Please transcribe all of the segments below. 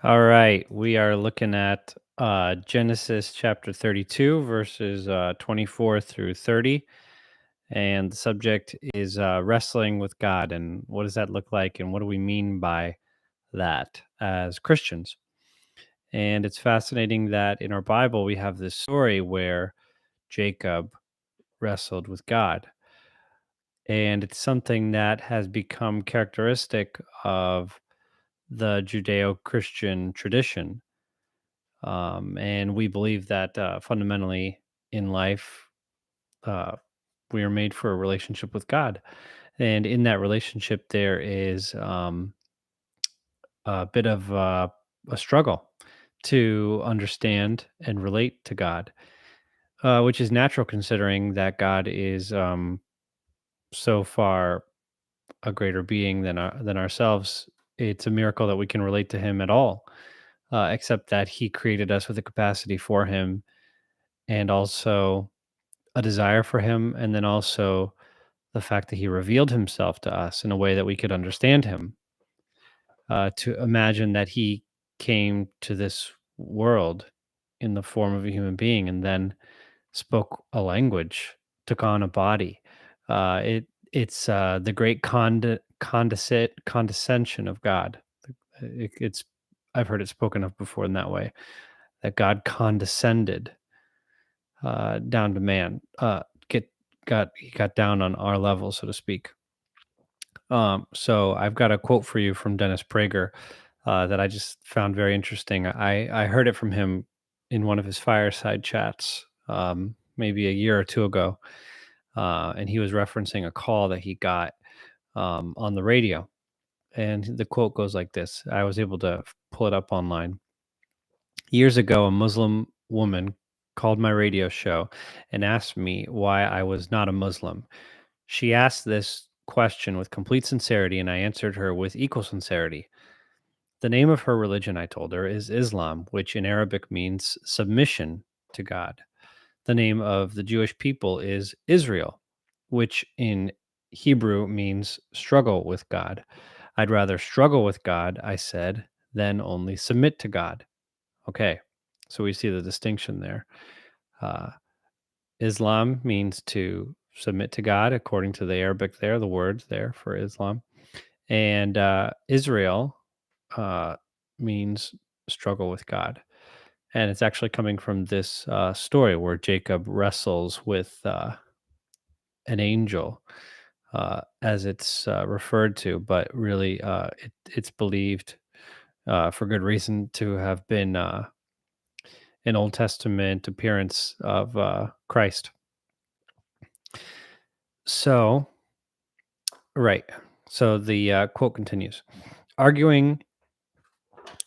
All right, we are looking at Genesis chapter 32, verses 24 through 30. And the subject is wrestling with God. And what does that look like? And what do we mean by that as Christians? And it's fascinating that in our Bible, we have this story where Jacob wrestled with God. And it's something that has become characteristic of the Judeo Christian tradition. And we believe that fundamentally in life, uh, we are made for a relationship with God. And in that relationship, there is a bit of a struggle to understand and relate to God, which is natural considering that God is so far a greater being than ourselves. It's a miracle that we can relate to Him at all, except that He created us with a capacity for Him and also a desire for him, and then also the fact that he revealed himself to us in a way that we could understand him. To imagine that he came to this world in the form of a human being and then spoke a language, took on a body. It's the great condescension of God. It's I've heard it spoken of before in that way, that God condescended down to man. Get got He got down on our level, so to speak. So I've got a quote for you from Dennis Prager that I just found very interesting. I heard it from him in one of his fireside chats, maybe a year or two ago, and he was referencing a call that he got on the radio. And the quote goes like this. I was able to pull it up online. Years ago, a Muslim woman called my radio show and asked me why I was not a Muslim. She asked this question with complete sincerity, and I answered her with equal sincerity. The name of her religion, I told her, is Islam, which in Arabic means submission to God. The name of the Jewish people is Israel, which in Hebrew means struggle with God. I'd rather struggle with God, I said, than only submit to God. Okay, so we see the distinction there. Uh, Islam means to submit to God, according to the Arabic there, the words there for Islam. And Israel uh, means struggle with God. And it's actually coming from this story where Jacob wrestles with an angel, as it's referred to, but really it's believed for good reason to have been an Old Testament appearance of Christ. So, right. So the quote continues. Arguing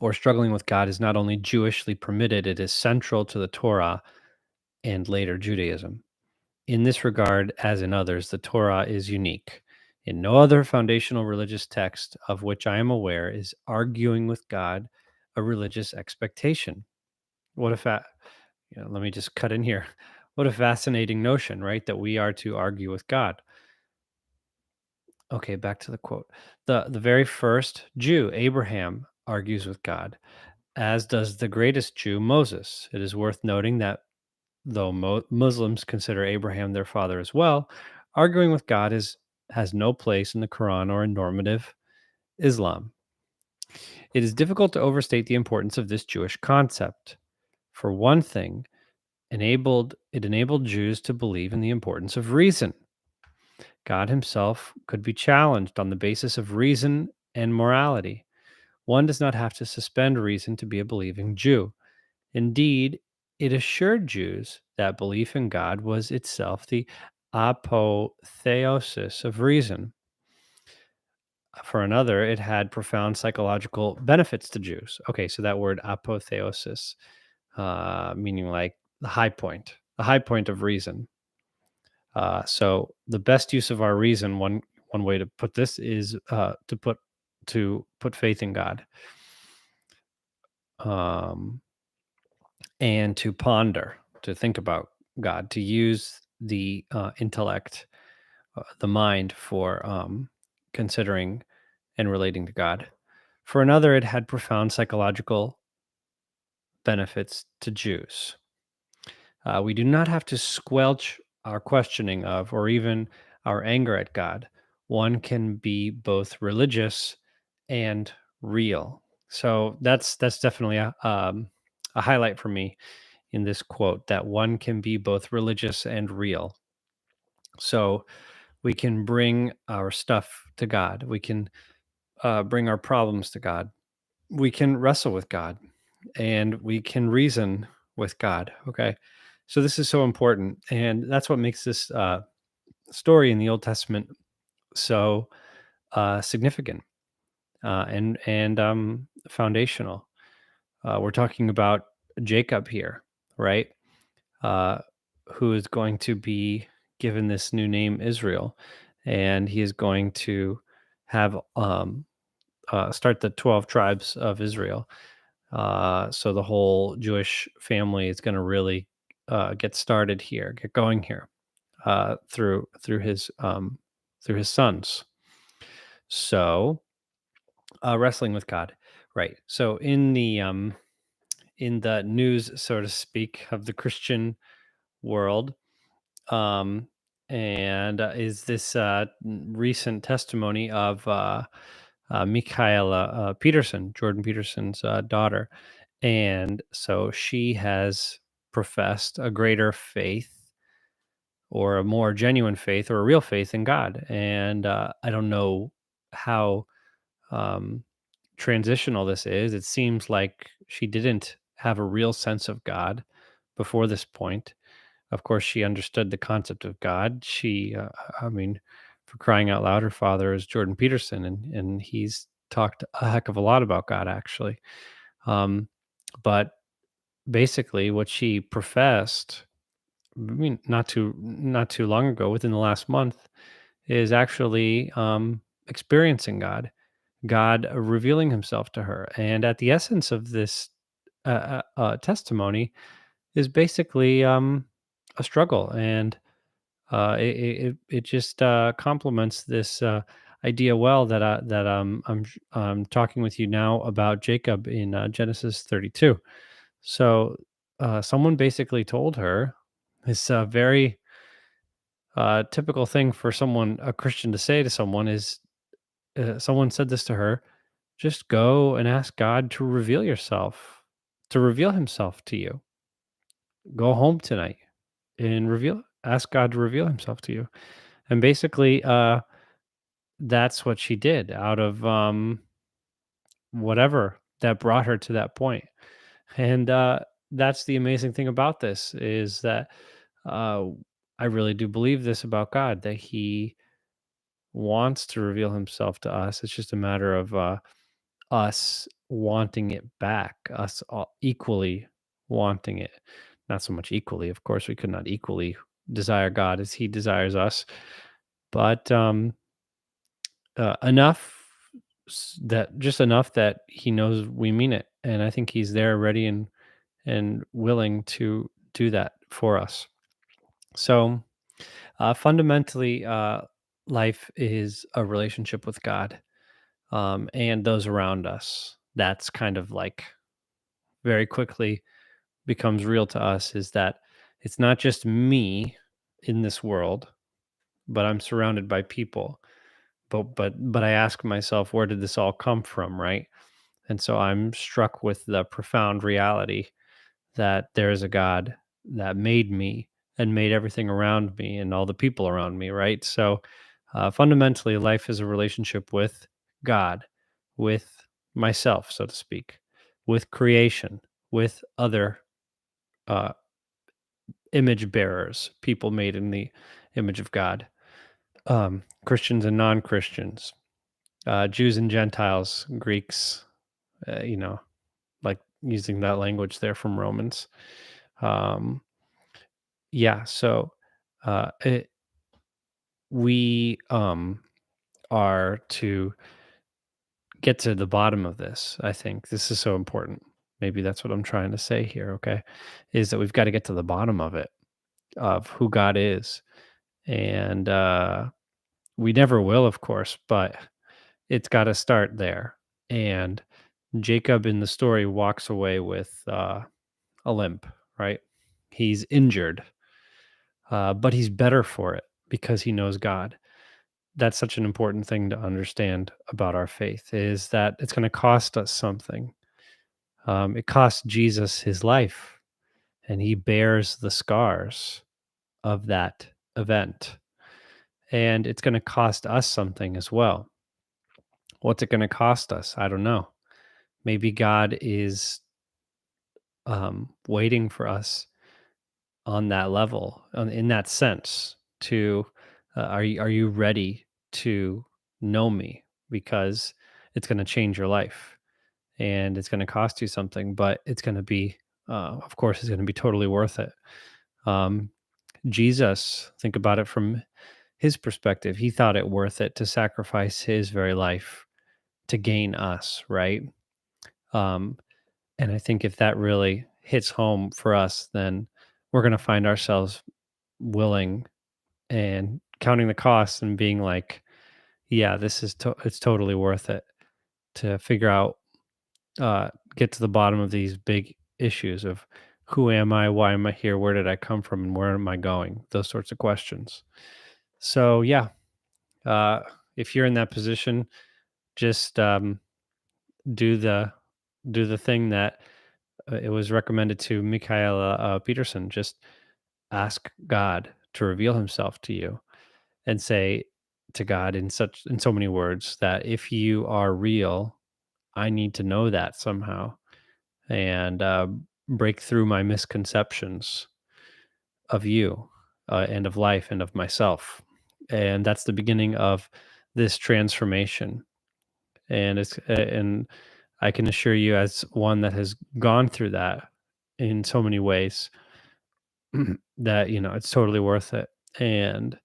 or struggling with God is not only Jewishly permitted, it is central to the Torah and later Judaism. In this regard, as in others, the Torah is unique. In no other foundational religious text of which I am aware is arguing with God a religious expectation. What if that, let me just cut in here. What a fascinating notion, right? That we are to argue with God. Okay, back to the quote. The very first Jew, Abraham, argues with God, as does the greatest Jew, Moses. It is worth noting that though Muslims consider Abraham their father as well, arguing with God has no place in the Quran or in normative Islam. It is difficult to overstate the importance of this Jewish concept. For one thing, it enabled Jews to believe in the importance of reason. God himself could be challenged on the basis of reason and morality. One does not have to suspend reason to be a believing Jew. Indeed, it assured Jews that belief in God was itself the apotheosis of reason. For another, it had profound psychological benefits to Jews. Okay, so that word apotheosis, meaning like the high point of reason. So the best use of our reason, one way to put this is to put faith in God, um, and to ponder, to think about God, to use the intellect, the mind for considering and relating to God. For another, it had profound psychological benefits to Jews. We do not have to squelch our questioning of or even our anger at God. One can be both religious and real. So that's definitely a highlight for me in this quote, that one can be both religious and real. So we can bring our stuff to God. We can bring our problems to God. We can wrestle with God, and we can reason with God. Okay. So this is so important. And that's what makes this story in the Old Testament so significant and foundational. We're talking about Jacob here, right? Uh, who is going to be given this new name Israel, and he is going to have start the 12 tribes of Israel. So the whole Jewish family is going to really get started here, get going here through his sons. So wrestling with God, right? So in the news, so to speak, of the Christian world, um, and is this recent testimony of Mikhaila Peterson, Jordan Peterson's daughter. And so she has professed a greater faith or a more genuine faith or a real faith in God. And I don't know how um, transitional this is. It seems like she didn't have a real sense of God before this point. Of course, she understood the concept of God. I mean, for crying out loud, her father is Jordan Peterson, and he's talked a heck of a lot about God, actually. Um, but basically, what she professed, I mean, not too long ago, within the last month, is actually experiencing God, God revealing Himself to her, and at the essence of this testimony is basically a struggle, and it just complements this idea well I'm talking with you now about Jacob in Genesis 32. So someone basically told her this very typical thing for someone, a Christian, to say to someone is someone said this to her: just go and ask God to reveal Himself to you. Go home tonight and ask God to reveal Himself to you. And basically, that's what she did out of whatever that brought her to that point. And that's the amazing thing about this is that uh, I really do believe this about God, that He wants to reveal Himself to us. It's just a matter of us wanting it back, us all equally wanting it. Not so much equally, of course, we could not equally desire God as He desires us, but enough that just enough that He knows we mean it, and I think He's there, ready and willing to do that for us. So fundamentally, life is a relationship with God and those around us. That's kind of like very quickly becomes real to us is that it's not just me in this world, but I'm surrounded by people. But I ask myself, where did this all come from, right? And so I'm struck with the profound reality that there is a God that made me and made everything around me and all the people around me, right? So fundamentally, life is a relationship with God, with myself, so to speak, with creation, with other uh, image bearers, people made in the image of God, Christians and non Christians, Jews and Gentiles, Greeks, you know, like using that language there from Romans. Um, yeah, so it, we are to get to the bottom of this. I think this is so important. Maybe that's what I'm trying to say here, okay? Is that we've got to get to the bottom of it, of who God is. And we never will, of course, but it's got to start there. And Jacob in the story walks away with a limp, right? He's injured, but he's better for it because he knows God. That's such an important thing to understand about our faith is that it's going to cost us something. It cost Jesus his life, and he bears the scars of that event. And it's going to cost us something as well. What's it going to cost us? I don't know. Maybe God is waiting for us on that level, in that sense. To are you ready to know me? Because it's going to change your life, and it's going to cost you something, but it's going to be, of course, it's going to be totally worth it. Um, Jesus, think about it from his perspective. He thought it worth it to sacrifice his very life to gain us, right? Um, and I think if that really hits home for us, then we're going to find ourselves willing and counting the costs and being like, yeah, it's totally worth it to figure out, get to the bottom of these big issues of who am I, why am I here, where did I come from, and where am I going? Those sorts of questions. So yeah, uh, if you're in that position, just do the do the thing that it was recommended to Mikhaila Peterson. Just ask God to reveal Himself to you, and say to God in so many words that if you are real, I need to know that somehow, and break through my misconceptions of you, and of life and of myself. And that's the beginning of this transformation. And I can assure you, as one that has gone through that in so many ways, that it's totally worth it. And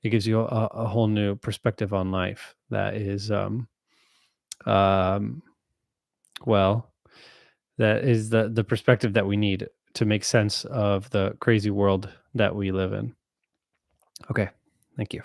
it gives you a whole new perspective on life that is, um well, that is the perspective that we need to make sense of the crazy world that we live in. Okay, thank you.